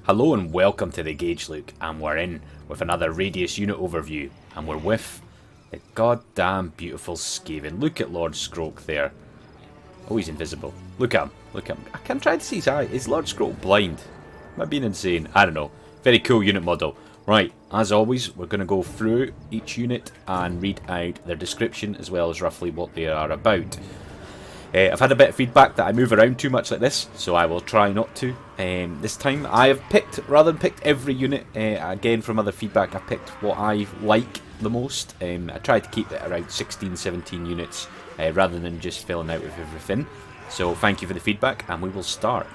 Hello and welcome to the Gage look, and we're in with another Radious unit overview, and we're with the goddamn beautiful Skaven. Look at Lord Scroke there. Oh, he's invisible. Look at him, look at him. I can't try to see his eye. Is Lord Scroke blind? Am I being insane? I don't know. Very cool unit model. Right, as always, we're going to go through each unit and read out their description as well as roughly what they are about. I've had a bit of feedback that I move around too much like this, so I will try not to. This time I have picked, rather than picked every unit, again from other feedback, I picked what I like the most. I tried to keep it around 16-17 units rather than just filling out with everything. So thank you for the feedback, and we will start.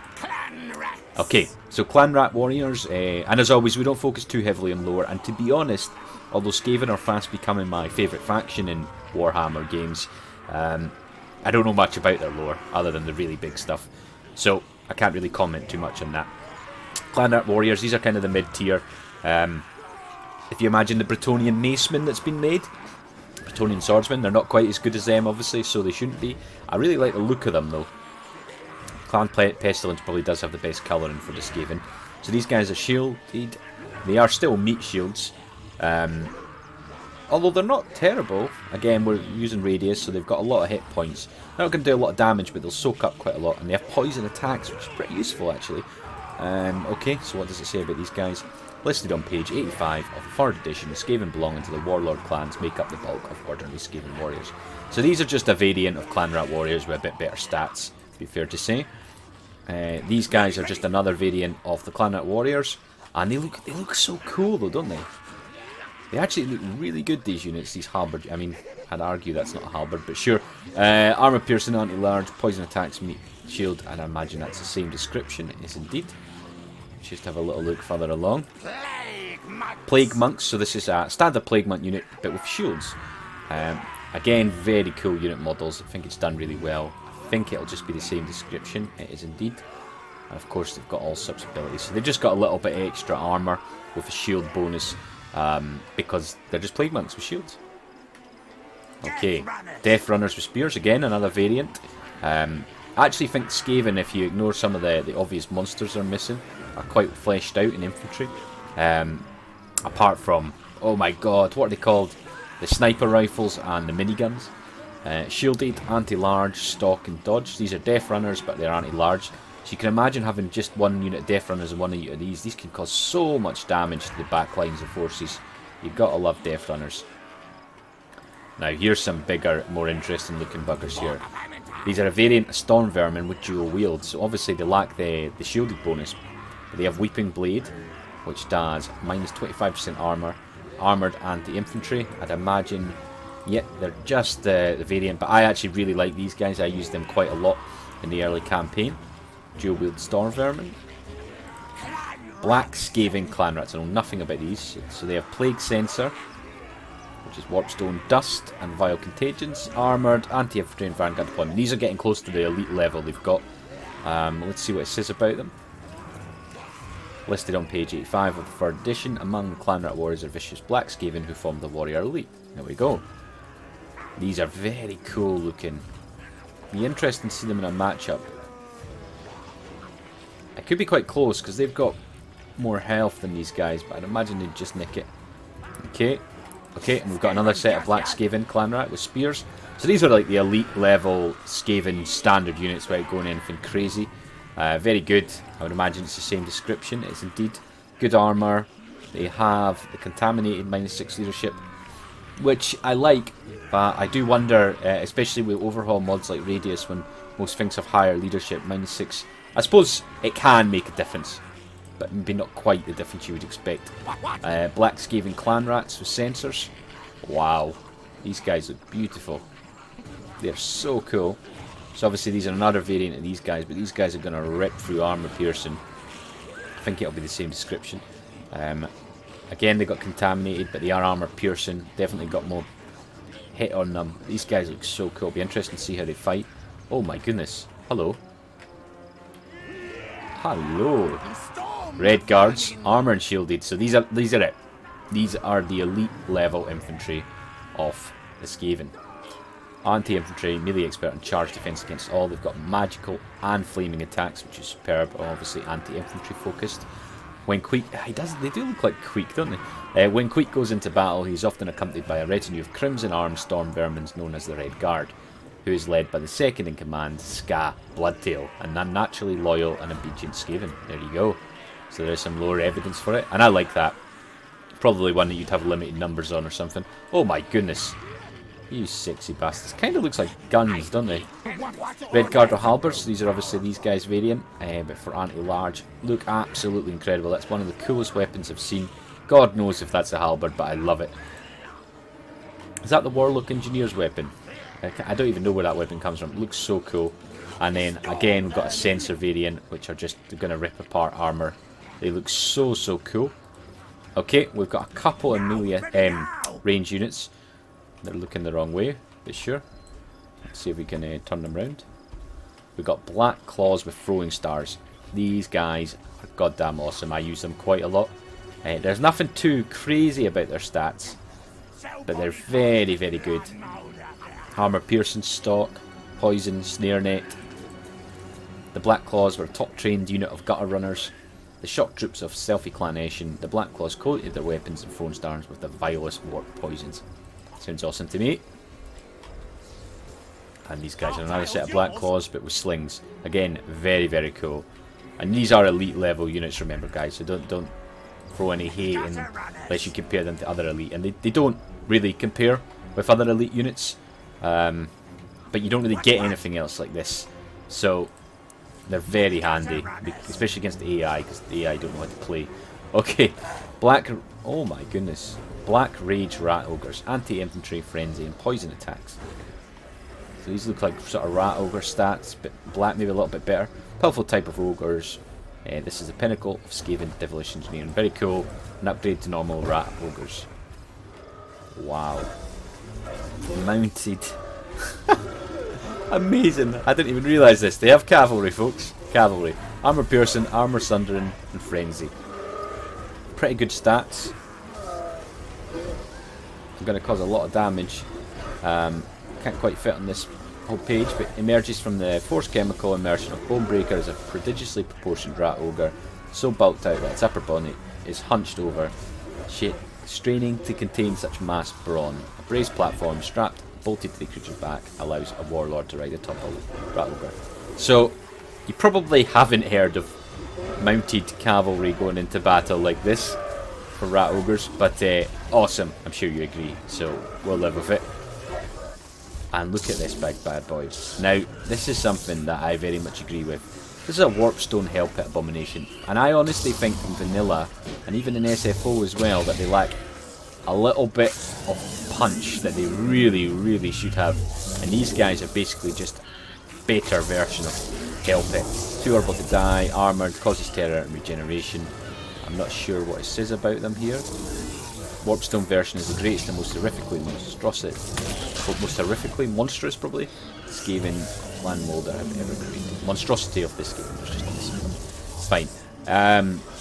Okay, so Clan Rat Warriors, and as always we don't focus too heavily on lore, and to be honest, although Skaven are fast becoming my favourite faction in Warhammer games, I don't know much about their lore, other than the really big stuff, so I can't really comment too much on that. Clan Rat Warriors, these are kind of the mid-tier. If you imagine the Bretonnian Macemen that's been made, Bretonnian Swordsmen, they're not quite as good as them obviously, so they shouldn't be. I really like the look of them though. Clan Pestilence probably does have the best colouring for the Skaven. So these guys are shielded, they are still meat shields. Although they're not terrible. Again, we're using Radious, so they've got a lot of hit points. They're not going to do a lot of damage, but they'll soak up quite a lot. And they have poison attacks, which is pretty useful, actually. Okay, so what does it say about these guys? Listed on page 85 of the 3rd edition, the Skaven belonging to the Warlord clans make up the bulk of ordinary Skaven warriors. So these are just a variant of Clan Rat Warriors with a bit better stats, to be fair to say. These guys are just another variant of the Clan Rat Warriors. And they look so cool, though, don't they? They actually look really good, these units, these halberd. I mean, I'd argue that's not a halberd, but sure. Armour piercing, anti-large, poison attacks, meat shield, and I imagine that's the same description. It is indeed. Just have a little look further along. Plague monks, so this is a standard plague monk unit, but with shields. Again, very cool unit models. I think it's done really well. I think it'll just be the same description. It is indeed. And of course, they've got all sorts of abilities. So they've just got a little bit extra armour with a shield bonus. Because they're just plague monks with shields. Okay, Death Runners with spears, again another variant. I actually think Skaven, if you ignore some of the obvious monsters they're missing, are quite fleshed out in infantry. Apart from, oh my god, what are they called? The sniper rifles and the miniguns. Shielded, anti-large, stock and dodge. These are Death Runners, but they're anti-large. So you can imagine having just one unit of Death Runners and one unit of these. These can cause so much damage to the back lines of forces. You've got to love Death Runners. Now here's some bigger, more interesting looking buggers here. These are a variant of Storm Vermin with dual wield. So obviously they lack the shielded bonus. But they have Weeping Blade, which does minus 25% armour. Armoured anti-infantry. I'd imagine, yep, they're just the variant. But I actually really like these guys. I use them quite a lot in the early campaign. Dual wield Storm Vermin. Black Skaven Clan Rats. I know nothing about these. So they have Plague Sensor, which is Warpstone Dust and Vile Contagions. Armoured, Anti-Infantry and Vanguard Deployment. These are getting close to the elite level they've got. Let's see what it says about them. Listed on page 85 of the 3rd edition. Among the Clan Rat Warriors are vicious Black Skaven who form the Warrior Elite. There we go. These are very cool looking. Be interesting to see them in a matchup. It could be quite close because they've got more health than these guys, but I'd imagine they'd just nick it. Okay, and we've got another set of Black Skaven Clan Rat with spears. So these are like the elite level Skaven standard units without going anything crazy. Very good. I would imagine it's the same description. It's indeed good armour. They have the contaminated -6 leadership, which I like, but I do wonder, especially with overhaul mods like Radious, when most things have higher leadership, -6. I suppose it can make a difference, but maybe not quite the difference you would expect. Black Skaven Clan Rats with sensors. Wow, these guys look beautiful. They're so cool. So obviously these are another variant of these guys, but these guys are going to rip through armor piercing. I think it'll be the same description. Again, they got contaminated, but they are armor piercing. Definitely got more hit on them. These guys look so cool. It'll be interesting to see how they fight. Oh my goodness. Hello. Hello. Red Guards, armor and shielded. So these are it. These are the elite level infantry of the Skaven. Anti-infantry, melee expert and charge defense against all. They've got magical and flaming attacks, which is superb. Obviously anti-infantry focused. When Queek, they do look like Queek, don't they? When Queek goes into battle, he's often accompanied by a retinue of crimson-armed storm vermins known as the Red Guard, who is led by the second in command, Ska Bloodtail, an unnaturally loyal and obedient Skaven. There you go. So there's some lore evidence for it, and I like that. Probably one that you'd have limited numbers on or something. Oh my goodness. You sexy bastards. Kind of looks like guns, don't they? Red Guard or halberds. These are obviously these guys' variant, but for anti-large. Look absolutely incredible. That's one of the coolest weapons I've seen. God knows if that's a halberd, but I love it. Is that the Warlock Engineer's weapon? I don't even know where that weapon comes from. It looks so cool. And then, again, we've got a sensor variant, which are just going to rip apart armour. They look so, so cool. Okay, we've got a couple of melee range units. They're looking the wrong way, but sure. Let's see if we can turn them around. We've got black claws with throwing stars. These guys are goddamn awesome. I use them quite a lot. There's nothing too crazy about their stats, but they're very, very good. Armor piercing stock, poison, snare net. The Black Claws were a top trained unit of gutter runners. The shock troops of self-inclination. The Black Claws coated their weapons and thrown stars with the vilest warp poisons. Sounds awesome to me. And these guys are another set of Black Claws, but with slings. Again, very, very cool. And these are elite level units, remember, guys. So don't throw any hate in unless you compare them to other elite. And they don't really compare with other elite units. But you don't really get anything else like this. So they're very handy, especially against the AI, because the AI don't know how to play. Okay, oh my goodness. Black Rage Rat Ogres, anti-infantry, frenzy, and poison attacks. So these look like sort of Rat Ogre stats, but black maybe a little bit better. Powerful type of Ogres. This is the pinnacle of Skaven Devilish Engineering. Very cool. An upgrade to normal Rat Ogres. Wow. Mounted. Amazing. I didn't even realise this. They have cavalry, folks. Cavalry. Armour piercing, armour sundering, and frenzy. Pretty good stats. I'm going to cause a lot of damage. Can't quite fit on this whole page, but emerges from the force chemical immersion of Bonebreaker as a prodigiously proportioned rat ogre, so bulked out that its upper body is hunched over, straining to contain such mass brawn. A braised platform strapped, bolted to the creature's back, allows a warlord to ride atop a rat ogre. So, you probably haven't heard of mounted cavalry going into battle like this for rat ogres, but awesome, I'm sure you agree, so we'll live with it. And look at this big bad boy. Now, this is something that I very much agree with. This is a Warpstone Hell Pit Abomination, and I honestly think in Vanilla, and even in SFO as well, that they lack a little bit of punch that they really, really should have. And these guys are basically just a better version of Hell Pit. Too horrible to die, armoured, causes terror and regeneration. I'm not sure what it says about them here. Warpstone version is the greatest and most horrifically monstrous, probably, Skaven land molder I've ever created. Monstrosity of this Skaven, there's just this. Fine.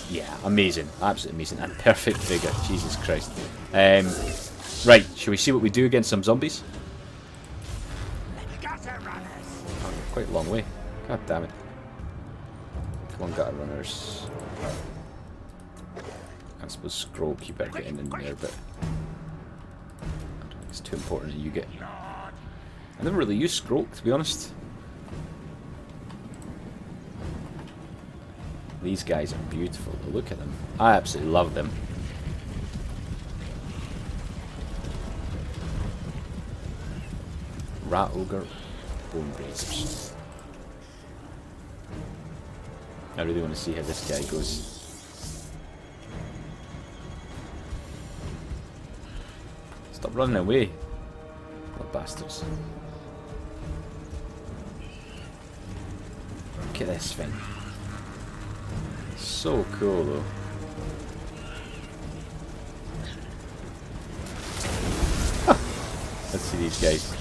Yeah, amazing, absolutely amazing, and perfect figure. Jesus Christ. Right, shall we see what we do against some zombies? Oh, quite a long way. God damn it. Come on, gutter runners. I suppose scroll keep it getting in there, but I don't think it's too important that you get. I never really used scroll, to be honest. These guys are beautiful. Look at them. I absolutely love them. Rat Ogre Bone Breakers. I really want to see how this guy goes. Stop running away, little bastards. Look at this thing. So cool though. Let's see these guys.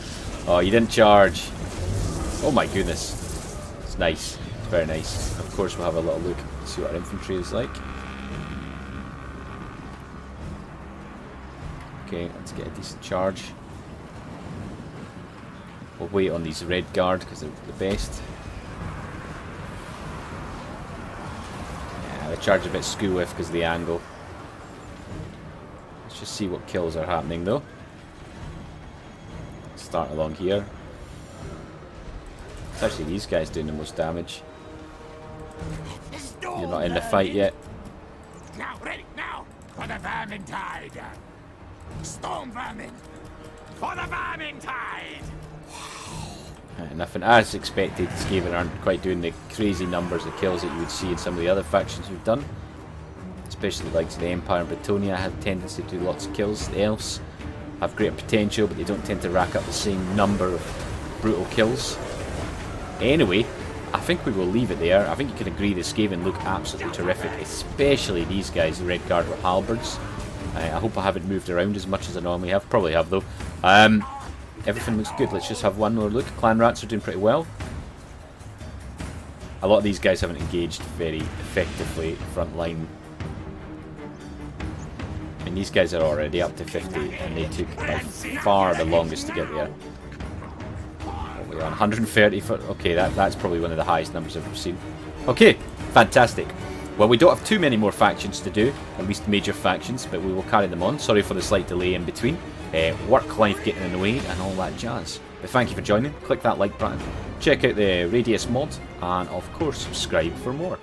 Oh, you didn't charge. Oh my goodness. It's nice. It's very nice. Of course we'll have a little look, see what our infantry is like. Okay, let's get a decent charge. We'll wait on these Red Guard because they're the best. Yeah, to charge a bit school with because of the angle. Let's just see what kills are happening though. Start along here. It's actually these guys doing the most damage. You're not in the fight yet. Now, ready, now, for the Vermintide! Storm Vermin! For the Vermintide! Nothing as expected. Skaven aren't quite doing the crazy numbers of kills that you would see in some of the other factions we've done. Especially the likes of the Empire and Bretonia have a tendency to do lots of kills. The Elves have greater potential, but they don't tend to rack up the same number of brutal kills. Anyway, I think we will leave it there. I think you can agree the Skaven look absolutely terrific, especially these guys, the Red Guard with halberds. I hope I haven't moved around as much as I normally have. Probably have though. Everything looks good. Let's just have one more look. Clan Rats are doing pretty well. A lot of these guys haven't engaged very effectively front line. And these guys are already up to 50, and they took by far the longest to get there. What are we on? 130 for... Okay, that's probably one of the highest numbers I've ever seen. Okay, fantastic. Well, we don't have too many more factions to do, at least major factions, but we will carry them on. Sorry for the slight delay in between. Work life getting in the way and all that jazz. But thank you for joining. Click that like button. Check out the Radious mod, and of course subscribe for more.